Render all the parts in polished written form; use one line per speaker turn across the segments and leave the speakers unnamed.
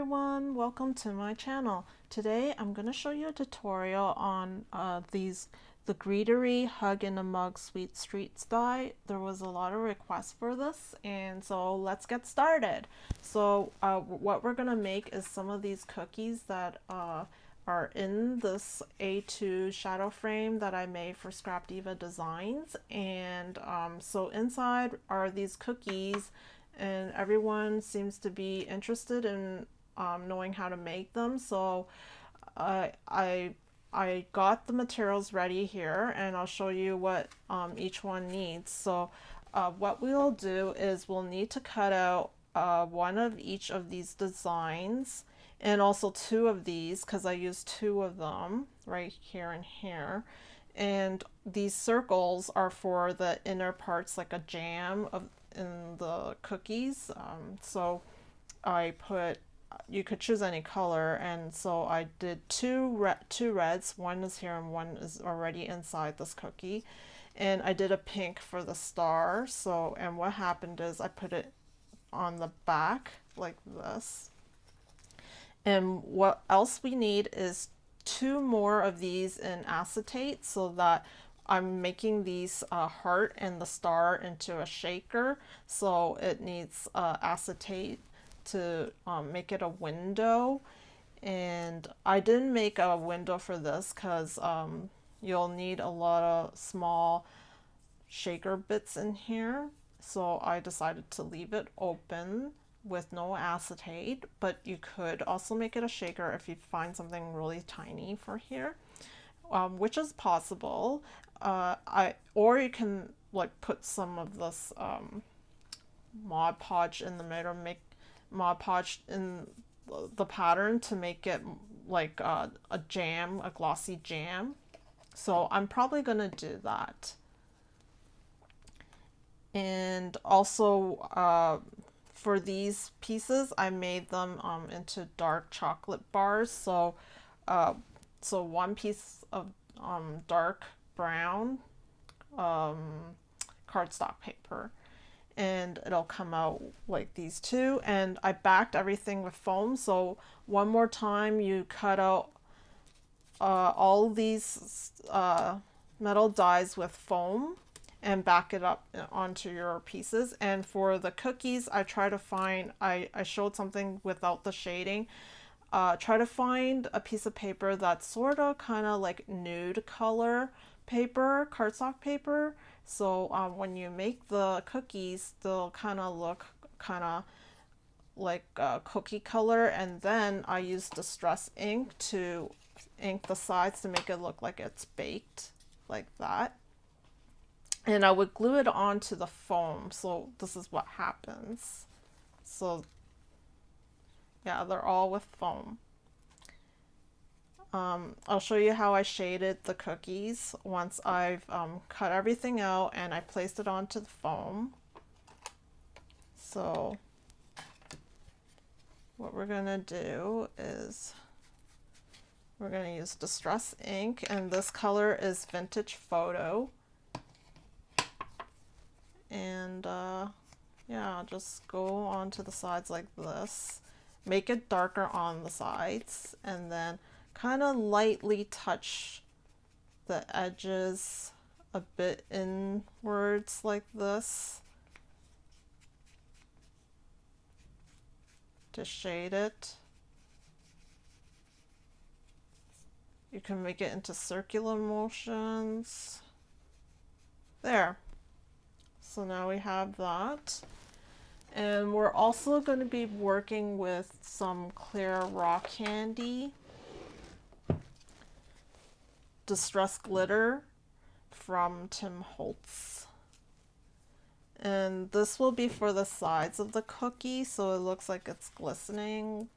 everyone, welcome to my channel. Today I'm going to show you a tutorial on the Greetery Hug in a Mug Sweet Streets die. There was a lot of requests for this, and so let's get started. So what we're going to make is some of these cookies that are in this A2 shadow frame that I made for Scrap Diva Designs. And so inside are these cookies, and everyone seems to be interested in knowing how to make them. So I got the materials ready here, and I'll show you what each one needs. So what we'll do is we'll need to cut out one of each of these designs, and also two of these because I used two of them right here and here. And these circles are for the inner parts, like a jam in the cookies. So I put, you could choose any color, and so I did two reds. One is here and one is already inside this cookie, and I did a pink for the star. So, and what happened is I put it on the back like this. And what else we need is two more of these in acetate, so that I'm making these heart and the star into a shaker. So it needs acetate to make it a window. And I didn't make a window for this because you'll need a lot of small shaker bits in here. So I decided to leave it open with no acetate, but you could also make it a shaker if you find something really tiny for here, which is possible. Or you can like put some of this Mod Podge in the middle, make Mod Podge in the pattern to make it like a jam, a glossy jam. So I'm probably gonna do that. And also for these pieces, I made them into dark chocolate bars. So so one piece of dark brown cardstock paper, and it'll come out like these two. And I backed everything with foam. So one more time, you cut out all these metal dies with foam and back it up onto your pieces. And for the cookies, I try to find, I showed something without the shading. Try to find a piece of paper that's sort of kind of like nude color paper, cardstock paper. So when you make the cookies, they'll kind of look kind of like cookie color. And then I use Distress ink to ink the sides to make it look like it's baked like that. And I would glue it onto the foam. So this is what happens. So yeah, they're all with foam. I'll show you how I shaded the cookies once I've cut everything out and I placed it onto the foam. So what we're gonna do is we're gonna use Distress ink, and this color is Vintage Photo. And yeah, just go onto the sides like this. Make it darker on the sides, and then kind of lightly touch the edges a bit inwards like this to shade it. You can make it into circular motions. There. So now we have that. And we're also going to be working with some clear rock candy, Distress Glitter from Tim Holtz. And this will be for the sides of the cookie, so it looks like it's glistening,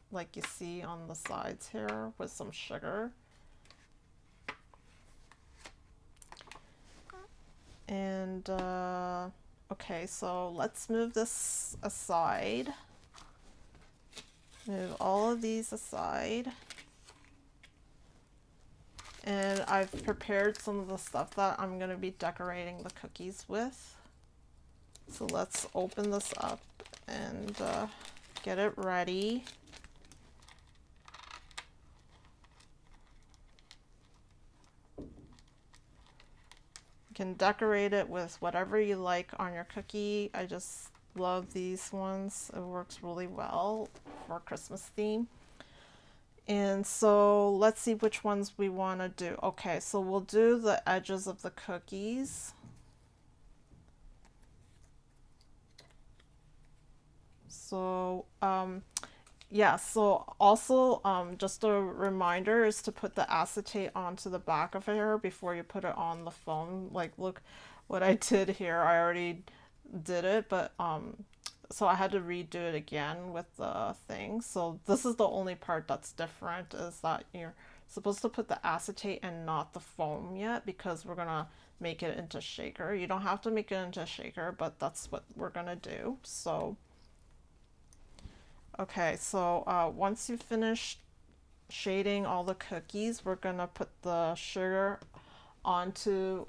like you see on the sides here, with some sugar. And okay, so let's move this aside. Move all of these aside. And I've prepared some of the stuff that I'm going to be decorating the cookies with. So let's open this up and get it ready. You can decorate it with whatever you like on your cookie. I just love these ones. It works really well for Christmas theme. And so let's see which ones we want to do. Okay, so we'll do the edges of the cookies. So yeah, so also just a reminder is to put the acetate onto the back of here before you put it on the phone. Like, look what I did here. I already did it, but so I had to redo it again with the thing. So this is the only part that's different, is that you're supposed to put the acetate and not the foam yet, because we're gonna make it into shaker. You don't have to make it into shaker, but that's what we're gonna do. So okay, so once you finish shading all the cookies, we're gonna put the sugar onto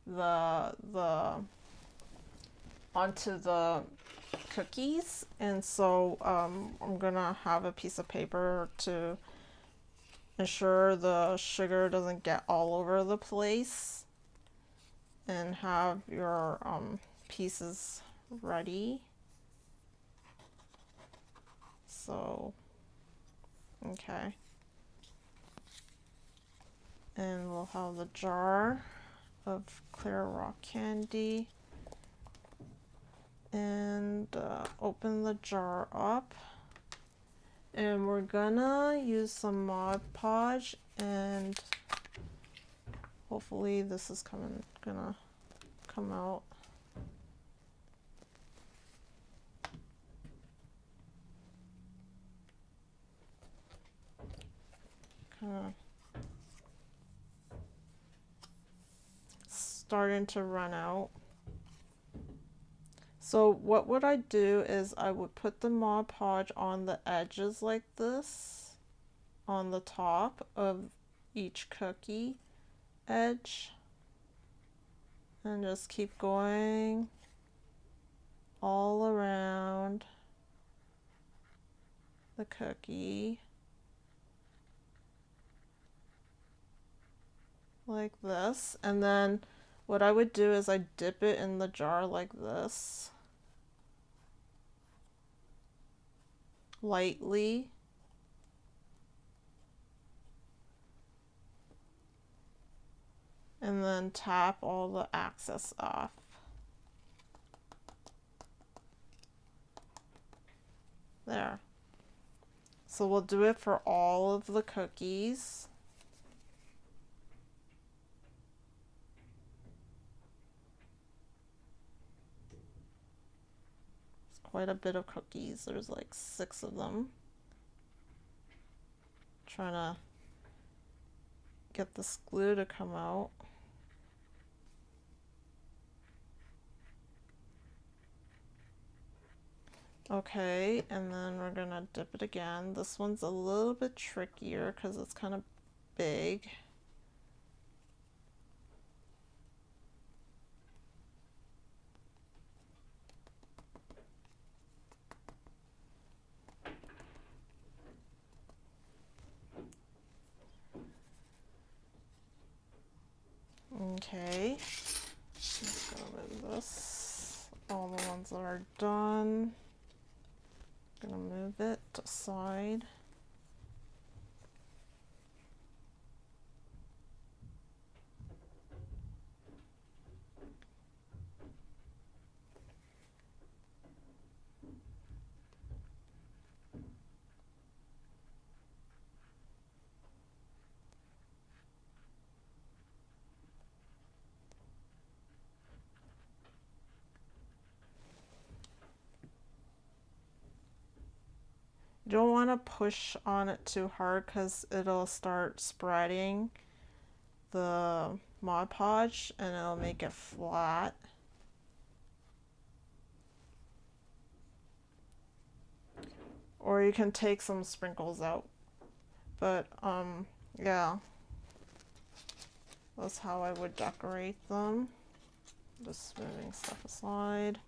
the onto the cookies. And so I'm gonna have a piece of paper to ensure the sugar doesn't get all over the place, and have your pieces ready. So okay, and we'll have the jar of clear rock candy, and open the jar up, and we're gonna use some Mod Podge, and hopefully this is gonna come out. Kinda starting to run out. So what would I do is I would put the Mod Podge on the edges like this, on the top of each cookie edge, and just keep going all around the cookie like this. And then what I would do is I dip it in the jar like this, lightly, and then tap all the excess off. There. So we'll do it for all of the cookies. It's quite a bit of cookies. There's like 6 of them. Trying to get this glue to come out. Okay, and then we're gonna dip it again. This one's a little bit trickier because it's kind of big. Okay, just gonna move this. All the ones that are done. Gonna move it aside. You don't want to push on it too hard because it'll start spreading the Mod Podge and it'll make it flat. Or you can take some sprinkles out. But yeah, that's how I would decorate them. Just moving stuff aside.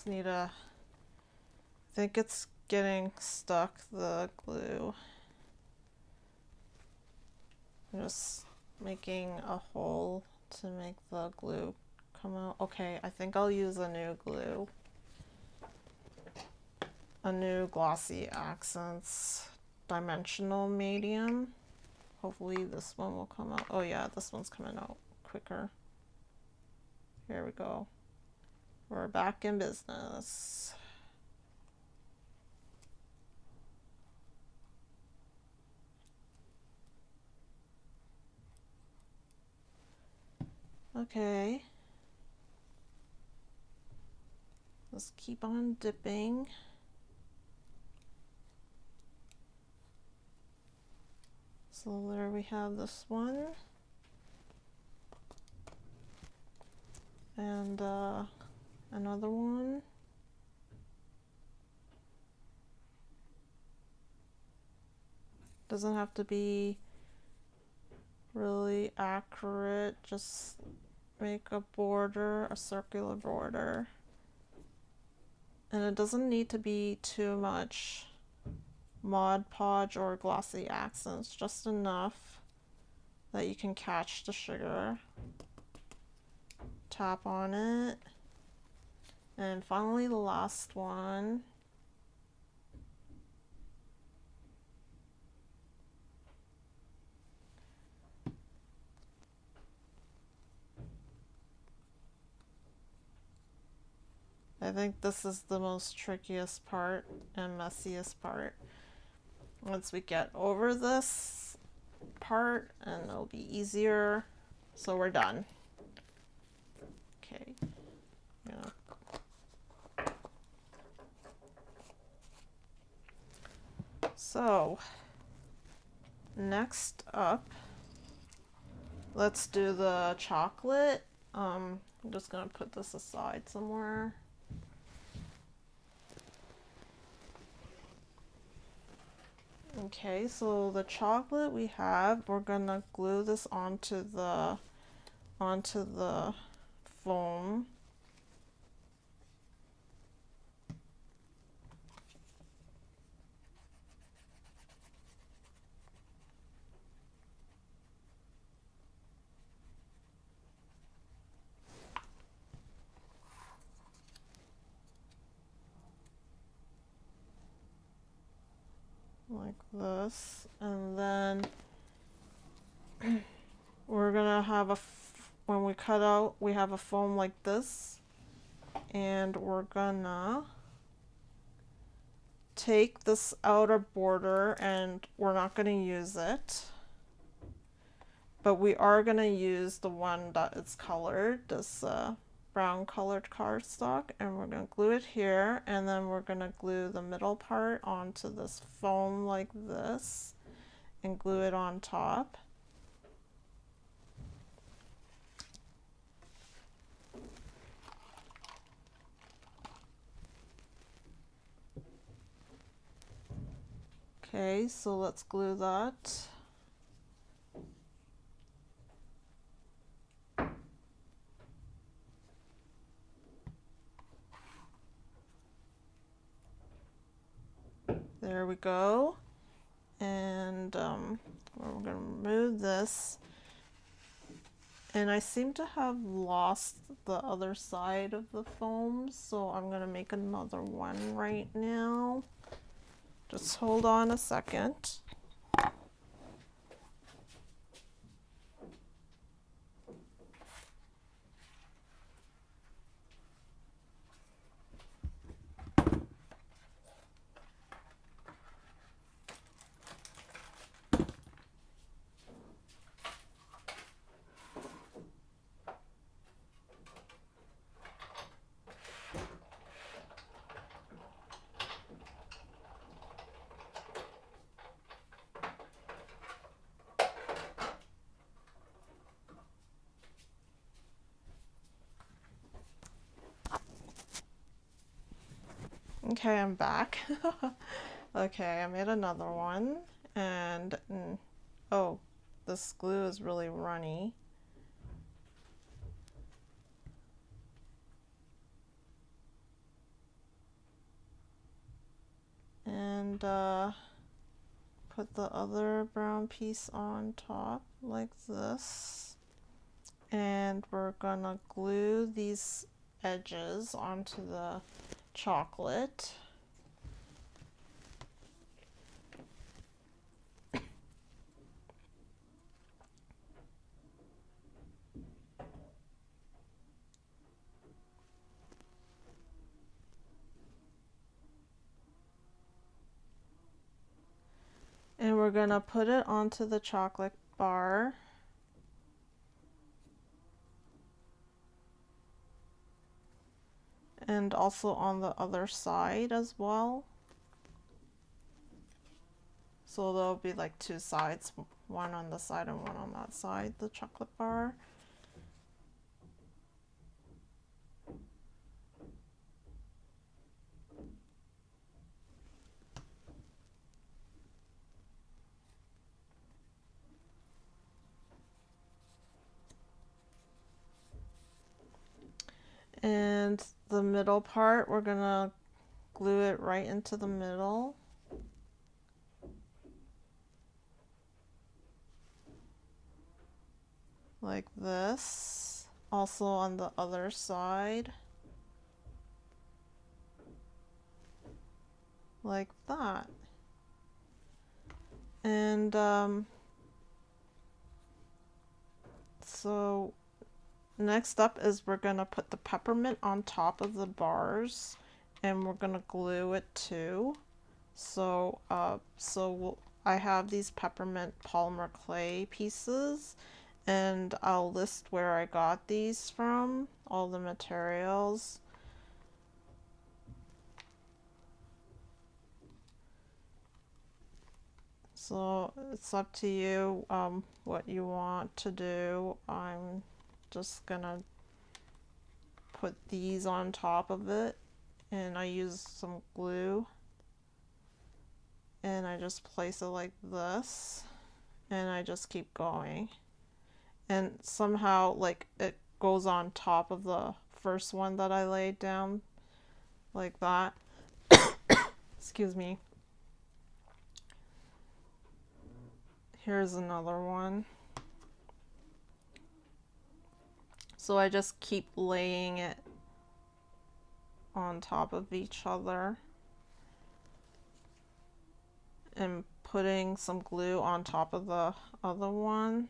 Need a, I think it's getting stuck, the glue. I'm just making a hole to make the glue come out. Okay, I think I'll use a new glue. A new glossy accents dimensional medium. Hopefully this one will come out. Oh yeah, this one's coming out quicker. Here we go. We're back in business. Okay. Let's keep on dipping. So there we have this one. And another one. Doesn't have to be really accurate, just make a border, a circular border. And it doesn't need to be too much Mod Podge or glossy accents, just enough that you can catch the sugar. Tap on it. And finally the last one. I think this is the most trickiest part and messiest part. Once we get over this part, and it'll be easier. So we're done. Okay. So next up, let's do the chocolate. I'm just gonna put this aside somewhere. Okay, so the chocolate we have, we're gonna glue this onto the foam. Like this, and then we're gonna have when we cut out, we have a foam like this, and we're gonna take this outer border, and we're not gonna use it, but we are gonna use the one that is colored, this brown colored cardstock, and we're going to glue it here, and then we're going to glue the middle part onto this foam like this and glue it on top. Okay, so let's glue that. There we go. And we're going to remove this. And I seem to have lost the other side of the foam, so I'm going to make another one right now. Just hold on a second. Okay, I'm back. Okay, I made another one, and oh, this glue is really runny. and put the other brown piece on top like this. And we're gonna glue these edges onto the chocolate. And we're gonna put it onto the chocolate bar. And also on the other side as well. So there'll be like two sides, one on this side and one on that side, the chocolate bar. And the middle part, we're gonna glue it right into the middle. Like this. Also on the other side. Like that. And so next up is we're gonna put the peppermint on top of the bars, and we're gonna glue it too. So I have these peppermint polymer clay pieces, and I'll list where I got these from, all the materials. So it's up to you what you want to do. I'm just gonna put these on top of it, and I use some glue, and I just place it like this, and I just keep going, and somehow like it goes on top of the first one that I laid down like that. Excuse me. Here's another one. So I just keep laying it on top of each other and putting some glue on top of the other one,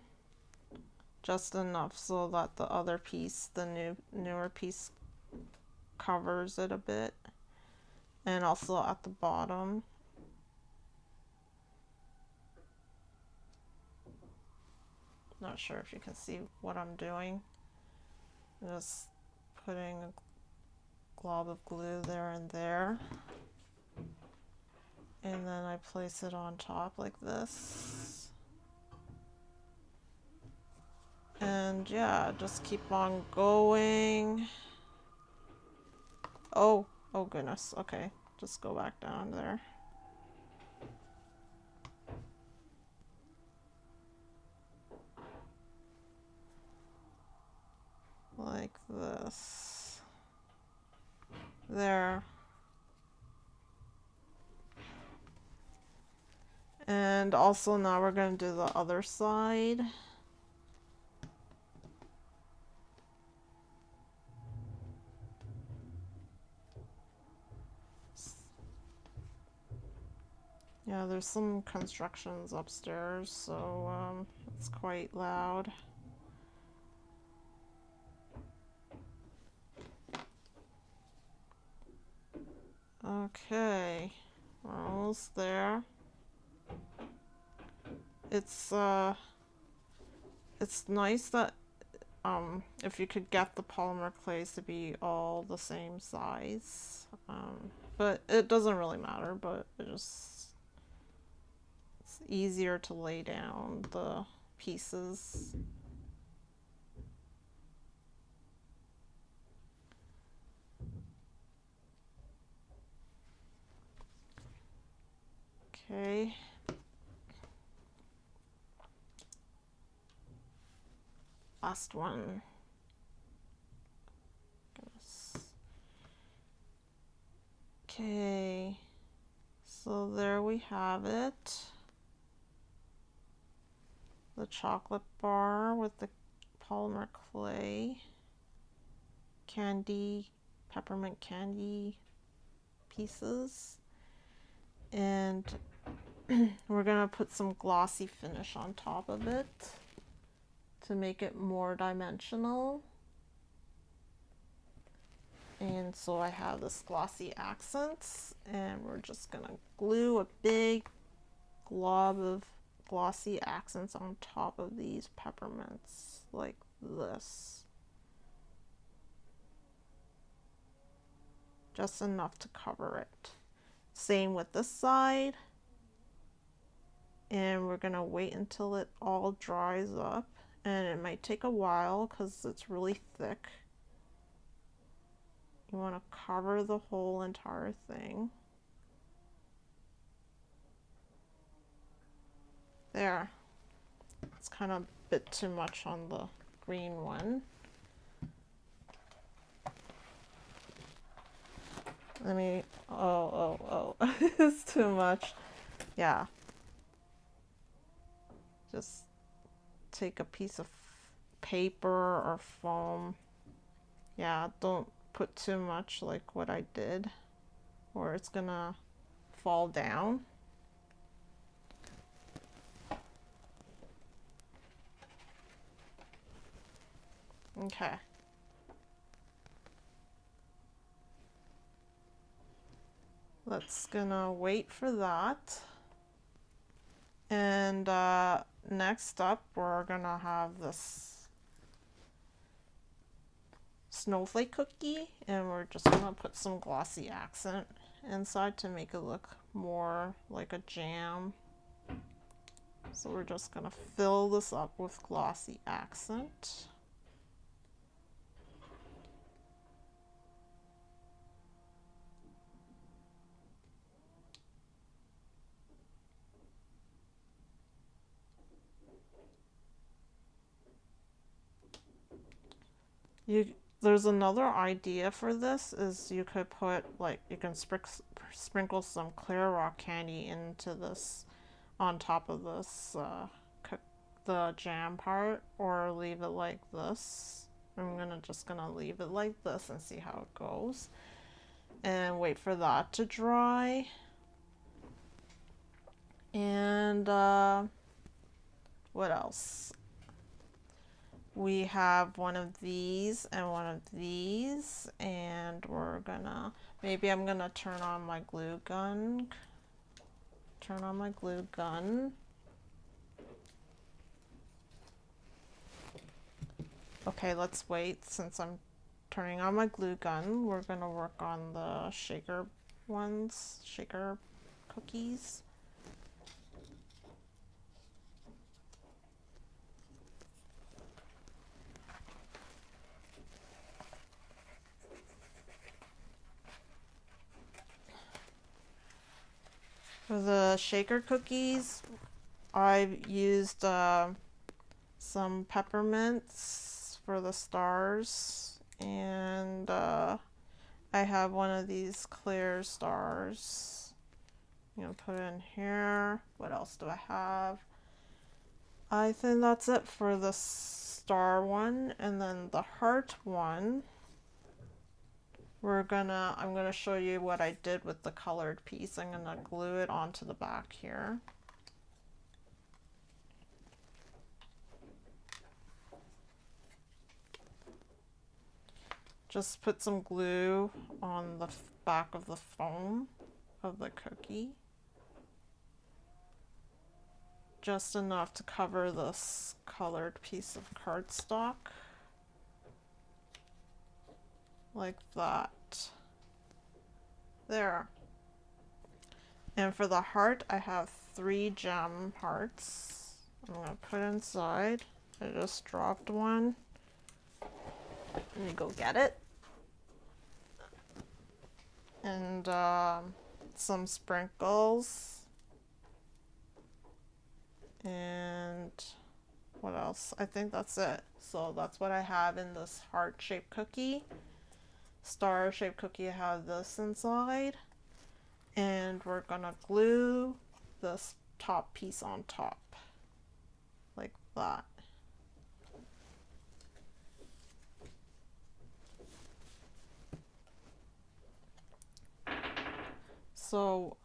just enough so that the other piece, the newer piece, covers it a bit, and also at the bottom. Not sure if you can see what I'm doing. Just putting a glob of glue there and there, and then I place it on top like this. And yeah, just keep on going. Oh goodness, okay, just go back down there. Like this. There. And also now we're going to do the other side. Yeah, there's some constructions upstairs, so it's quite loud. Okay, we're almost there. It's nice that if you could get the polymer clays to be all the same size, but it doesn't really matter, but it's easier to lay down the pieces. Okay. Last one. Goodness. Okay. So there we have it. The chocolate bar with the polymer clay, candy, peppermint candy pieces, and we're gonna put some glossy finish on top of it to make it more dimensional. And so I have this glossy accents, and we're just gonna glue a big glob of glossy accents on top of these peppermints like this. Just enough to cover it. Same with this side. And we're gonna wait until it all dries up, and it might take a while because it's really thick. You want to cover the whole entire thing. There. It's kind of a bit too much on the green one. Let me, oh, it's too much. Yeah. Just take a piece of paper or foam. Yeah, don't put too much like what I did, or it's gonna fall down. Okay. Let's gonna wait for that. And next up, we're gonna have this snowflake cookie, and we're just gonna put some glossy accent inside to make it look more like a jam. So we're just gonna fill this up with glossy accent. There's another idea for this, is you could put, like, you can sprinkle some clear rock candy into this, on top of this, the jam part, or leave it like this. I'm just gonna leave it like this and see how it goes, and wait for that to dry. And what else? We have one of these and one of these, and we're gonna, maybe I'm gonna turn on my glue gun. Okay, let's wait. Since I'm turning on my glue gun, we're gonna work on the shaker cookies. For the shaker cookies, I've used some peppermints for the stars, and I have one of these clear stars. I'm gonna put it in here. What else do I have? I think that's it for the star one, and then the heart one. I'm gonna show you what I did with the colored piece. I'm gonna glue it onto the back here. Just put some glue on the back of the foam of the cookie. Just enough to cover this colored piece of cardstock. Like that. There. And for the heart, I have 3 gem hearts. I'm gonna put inside. I just dropped one. Let me go get it. And some sprinkles. And what else? I think that's it. So that's what I have in this heart-shaped cookie. Star-shaped cookie, I have this inside. and we're gonna glue this top piece on top like that. So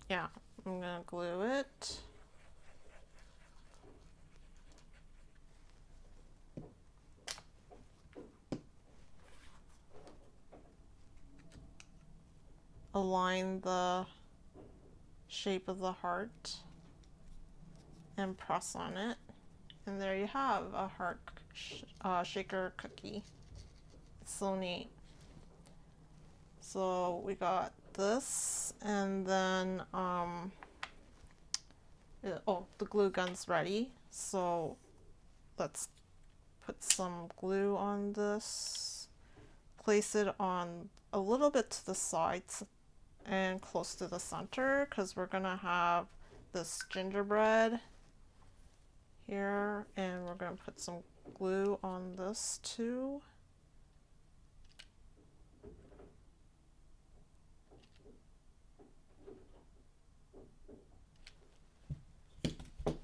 yeah, I'm gonna glue it. Align the shape of the heart and press on it, and there you have a heart shaker cookie. It's so neat. So we got this, and then oh, the glue gun's ready, so let's put some glue on this, place it on a little bit to the sides and close to the center, because we're gonna have this gingerbread here, and we're gonna put some glue on this too.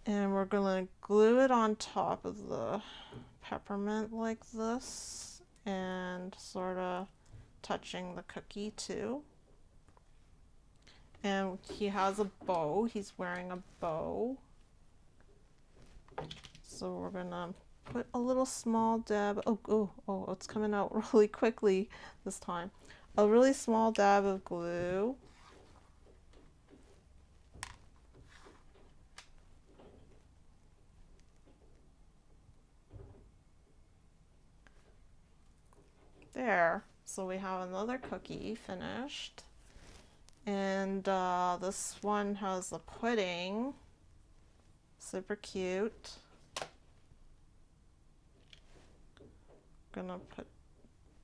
And we're gonna glue it on top of the peppermint like this, and sort of touching the cookie too. And he has a bow, he's wearing a bow. So we're gonna put a little small dab, oh, it's coming out really quickly this time. A really small dab of glue. There, so we have another cookie finished. And this one has a pudding, super cute. Gonna put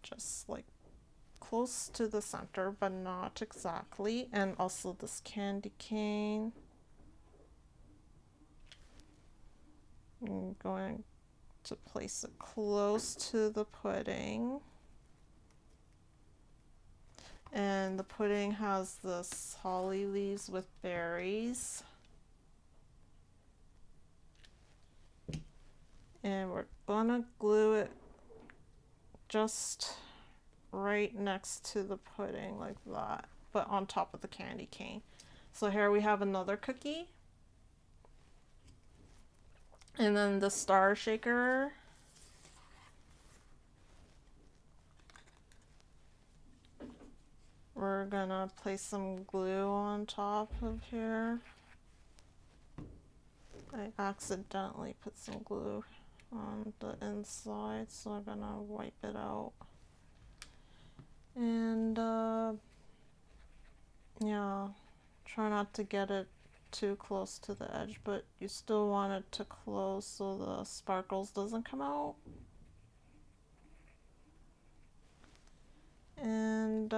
just like close to the center, but not exactly. And also this candy cane. I'm going to place it close to the pudding. And the pudding has this holly leaves with berries. And we're gonna glue it just right next to the pudding like that, but on top of the candy cane. So here we have another cookie. And then the star shaker. We're gonna place some glue on top of here. I accidentally put some glue on the inside, so I'm gonna wipe it out. And yeah, try not to get it too close to the edge, but you still want it to close so the sparkles doesn't come out. And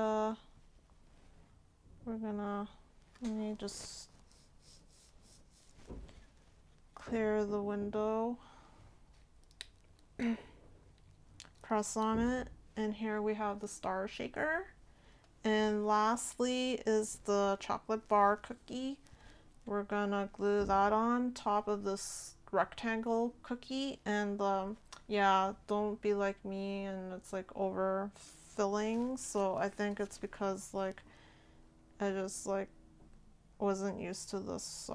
we're gonna, let me just clear the window, press on it, and here we have the star shaker. And lastly is the chocolate bar cookie. We're gonna glue that on top of this rectangle cookie, and yeah, don't be like me and it's like overfilling. So I think it's because like I just like wasn't used to this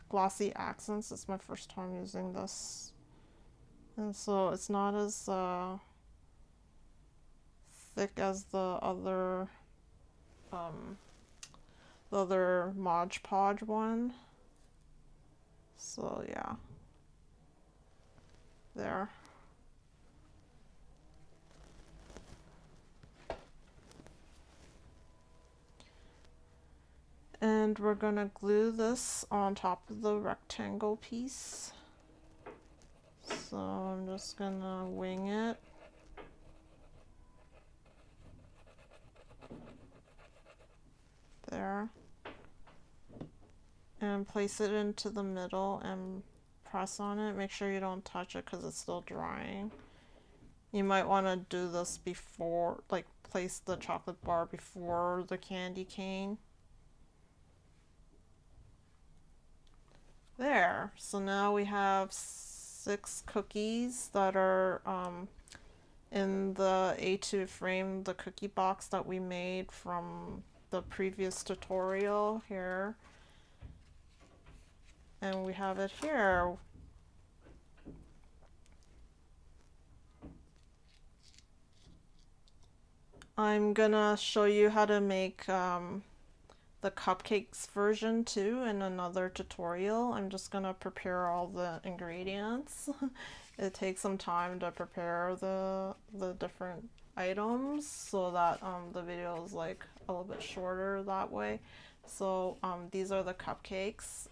glossy accents. It's my first time using this, and so it's not as thick as the other Mod Podge one. So yeah, there. And we're gonna glue this on top of the rectangle piece. So I'm just gonna wing it. There. And place it into the middle and press on it. Make sure you don't touch it because it's still drying. You might want to do this before, like place the chocolate bar before the candy cane. There. So now we have 6 cookies that are in the A2 frame, the cookie box that we made from the previous tutorial here. And we have it here. I'm gonna show you how to make the cupcakes version too in another tutorial. I'm just gonna prepare all the ingredients. It takes some time to prepare the different items so that the video is like a little bit shorter that way. So these are the cupcakes.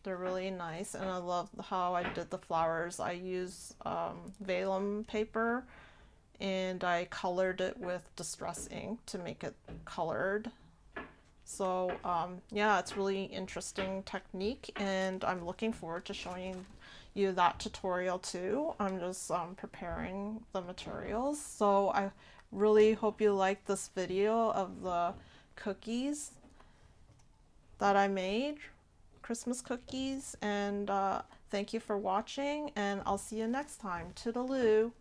They're really nice, and I love how I did the flowers. I use vellum paper, and I colored it with distress ink to make it colored. So yeah, it's really interesting technique, and I'm looking forward to showing you that tutorial too. I'm just preparing the materials. So I really hope you liked this video of the cookies that I made, Christmas cookies, and thank you for watching, and I'll see you next time. Toodaloo!